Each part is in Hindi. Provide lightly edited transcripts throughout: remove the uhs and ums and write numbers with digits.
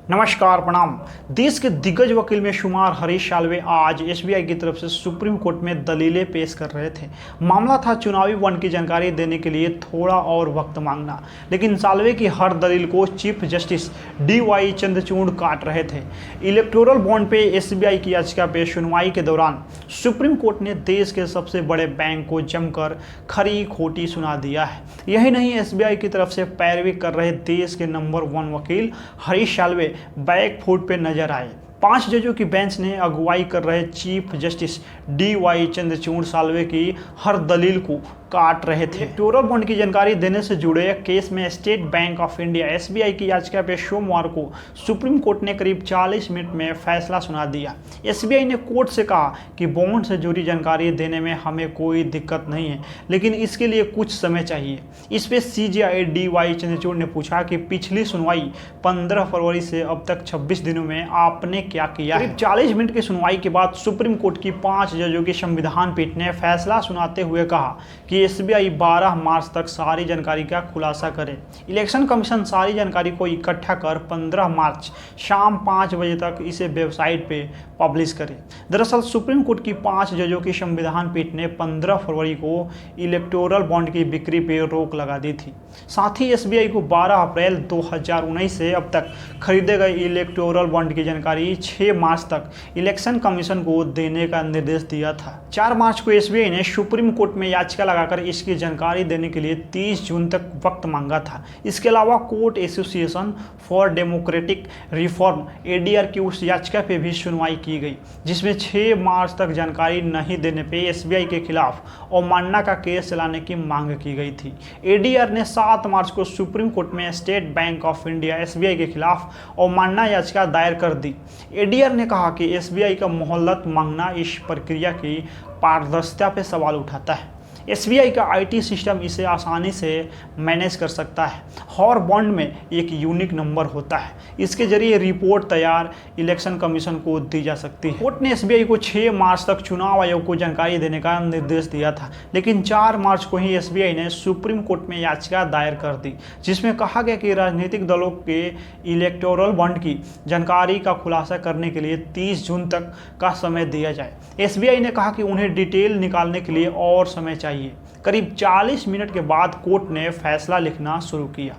नमस्कार प्रणाम। देश के दिग्गज वकील में शुमार हरीश साल्वे आज एसबीआई की तरफ से सुप्रीम कोर्ट में दलीलें पेश कर रहे थे। मामला था चुनावी बॉन्ड की जानकारी देने के लिए थोड़ा और वक्त मांगना, लेकिन साल्वे की हर दलील को चीफ जस्टिस DY चंद्रचूड़ काट रहे थे। इलेक्टोरल बॉन्ड पे एसबीआई की याचिका पे सुनवाई के दौरान सुप्रीम कोर्ट ने देश के सबसे बड़े बैंक को जमकर खरी खोटी सुना दिया है। यही नहीं, एसबीआई की तरफ से पैरवी कर रहे देश के नंबर 1 वकील हरीश साल्वे बैक फुट पे नजर आए। 5 जजों की बेंच ने अगुवाई कर रहे chief justice DY Chandrachud Salve की हर दलील को काट रहे थे। इलेक्टोरल बॉन्ड की जानकारी देने से जुड़े केस में state bank of India SBI की याचिका पे सोमवार को सुप्रीम कोर्ट ने करीब 40 मिनट में फैसला सुना दिया। SBI ने कोर्ट से कहा कि बॉन्ड से जुड़ी जानकारी देने में हमें कोई दिक्कत नहीं है, लेकिन इसके लिए कुछ समय चाहिए। इस पे CJI DY चंद्रचूड़ ने पूछा कि पिछली सुनवाई 15 फरवरी से अब तक 26 दिनों में आपने क्या किया है। करीब 40 मिनट की सुनवाई के बाद सुप्रीम कोर्ट की 5 जजों की संविधान पीठ ने फैसला सुनाते हुए कहा कि SBI 12 मार्च तक सारी जानकारी का खुलासा करे। इलेक्शन कमीशन सारी जानकारी को इकट्ठा कर 15 मार्च शाम 5 बजे तक इसे वेबसाइट पे पब्लिश करे। दरअसल सुप्रीम कोर्ट की 5 जजों की संविधान पीठ ने 15 फरवरी को इलेक्टोरल बॉन्ड की बिक्री पे रोक लगा दी थी। साथ ही SBI को 12 अप्रैल 2019 से अब तक खरीदे गए इलेक्टोरल बॉन्ड की जानकारी 6 मार्च तक इलेक्शन कमीशन को देने का निर्देश दिया था। 4 मार्च को SBI ने सुप्रीम कोर्ट में याचिका लगाकर इसकी जानकारी देने के लिए 30 जून तक वक्त मांगा था। इसके अलावा court association for democratic reform ADR की उस याचिका पे भी सुनवाई की गई, जिसमें 6 मार्च तक जानकारी नहीं देने पे SBI के खिलाफ अवमानना का केस चलाने की मांग की गई थी। ADR ने 7 मार्च को सुप्रीम कोर्ट में state bank of India SBI के खिलाफ अवमानना याचिका दायर कर दी। ADR ने कहा कि SBI का मोहलत मांगना इस प्रक्रिया की पारदर्शिता पे सवाल उठाता है। SBI का IT सिस्टम इसे आसानी से मैनेज कर सकता है और बॉन्ड में एक यूनिक नंबर होता है। इसके जरिए रिपोर्ट तैयार इलेक्शन कमीशन को दी जा सकती है। कोर्ट ने SBI को 6 मार्च तक चुनाव आयोग को जानकारी देने का निर्देश दिया था, लेकिन 4 मार्च को ही SBI ने सुप्रीम कोर्ट में याचिका दायर कर दी, जिसमें कहा गया कि राजनीतिक दलों के इलेक्टोरल बॉन्ड की जानकारी का खुलासा करने के लिए 30 जून तक का समय दिया जाए। SBI ने कहा कि उन्हें डिटेल निकालने के लिए और समय चाहिए। करीब 40 मिनट के बाद कोर्ट ने फैसला लिखना शुरू किया।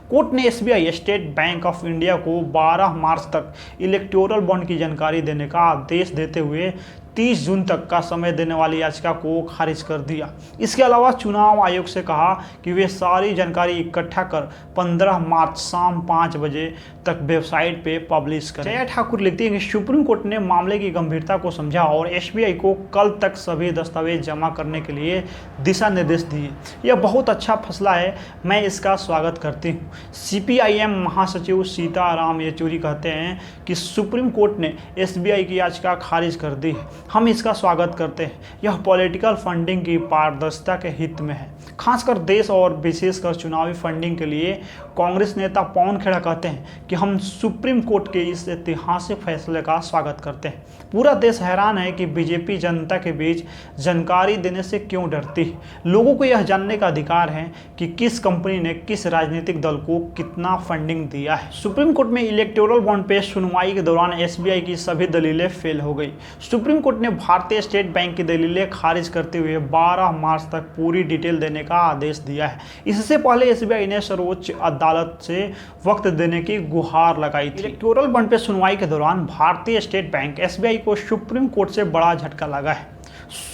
कोर्ट ने SBI state bank of India को 12 मार्च तक इलेक्टोरल बॉन्ड की जानकारी देने का आदेश देते हुए 30 जून तक का समय देने वाली याचिका को खारिज कर दिया। इसके अलावा चुनाव आयोग से कहा कि वे सारी जानकारी इकट्ठा कर 15 मार्च शाम 5 बजे तक वेबसाइट पे पब्लिश करें। जया ठाकुर लिखती है कि सुप्रीम कोर्ट ने मामले की गंभीरता को समझा और SBI को कल तक सभी दस्तावेज जमा करने के लिए दिशा निर्देश दिए। यह बहुत अच्छा फैसला है, मैं इसका स्वागत करती हूँ। CPIM महासचिव सीताराम येचुरी कहते हैं कि सुप्रीम कोर्ट ने SBI की याचिका खारिज कर दी है। हम इसका स्वागत करते हैं। यह पॉलिटिकल फंडिंग की पारदर्शिता के हित में है, खासकर देश और विशेषकर चुनावी फंडिंग के लिए। कांग्रेस नेता पवन खेड़ा कहते हैं कि हम सुप्रीम कोर्ट के इस ऐतिहासिक फैसले का स्वागत करते हैं। पूरा देश हैरान है कि बीजेपी जनता के बीच जानकारी देने से क्यों डरती है। लोगों को यह जानने का अधिकार है कि किस कंपनी ने किस राजनीतिक दल को कितना फंडिंग दिया है। सुप्रीम कोर्ट में इलेक्टोरल बॉन्ड पे सुनवाई के दौरान SBI की सभी दलीलें फेल हो गई। सुप्रीम कोर्ट ने भारतीय स्टेट बैंक की दलीलें खारिज करते हुए 12 मार्च तक पूरी डिटेल देने का आदेश दिया है। इससे पहले SBI ने सर्वोच्च अदालत से वक्त देने की गुहार लगाई थी। इलेक्टोरल बॉन्ड पे सुनवाई के दौरान भारतीय स्टेट बैंक SBI को सुप्रीम कोर्ट से बड़ा झटका लगा है।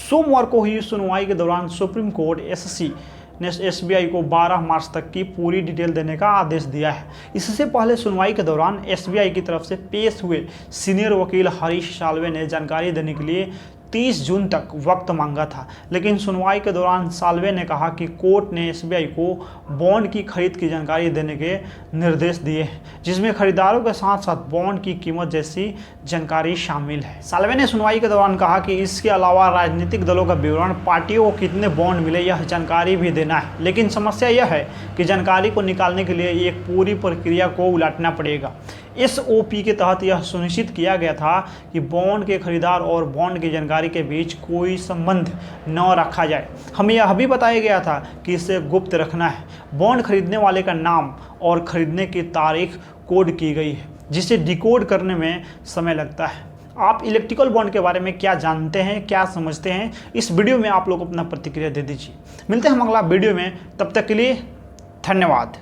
सोमवार को हुई सुनवाई के दौरान सुप्रीम कोर्ट SC ने SBI को 12 मार्च तक की पूरी डिटेल देने का आदेश दिया है। इससे पहले सुनवाई के दौरान SBI की तरफ से पेश हुए सीनियर वकील हरीश साल्वे ने जानकारी देने के लिए 30 जून तक वक्त मांगा था, लेकिन सुनवाई के दौरान साल्वे ने कहा कि कोर्ट ने SBI को बॉन्ड की खरीद की जानकारी देने के निर्देश दिए हैं, जिसमें खरीदारों के साथ साथ बॉन्ड की कीमत जैसी जानकारी शामिल है। साल्वे ने सुनवाई के दौरान कहा कि इसके अलावा राजनीतिक दलों का विवरण, पार्टियों को कितने बॉन्ड मिले, यह जानकारी भी देना है। लेकिन समस्या यह है कि जानकारी को निकालने के लिए एक पूरी प्रक्रिया को उलटना पड़ेगा। SOP के तहत यह सुनिश्चित किया गया था कि बॉन्ड के खरीदार और बॉन्ड की जानकारी के बीच कोई संबंध न रखा जाए। हमें यह भी बताया गया था कि इसे गुप्त रखना है। बॉन्ड खरीदने वाले का नाम और खरीदने की तारीख कोड की गई है। जिसे डिकोड करने में समय लगता है। आप इलेक्ट्रिकल बॉन्ड के बारे में क्या जानते हैं, क्या समझते हैं, इस वीडियो में आप लोग अपना प्रतिक्रिया दे दीजिए। मिलते हैं हम अगला वीडियो में, तब तक के लिए धन्यवाद।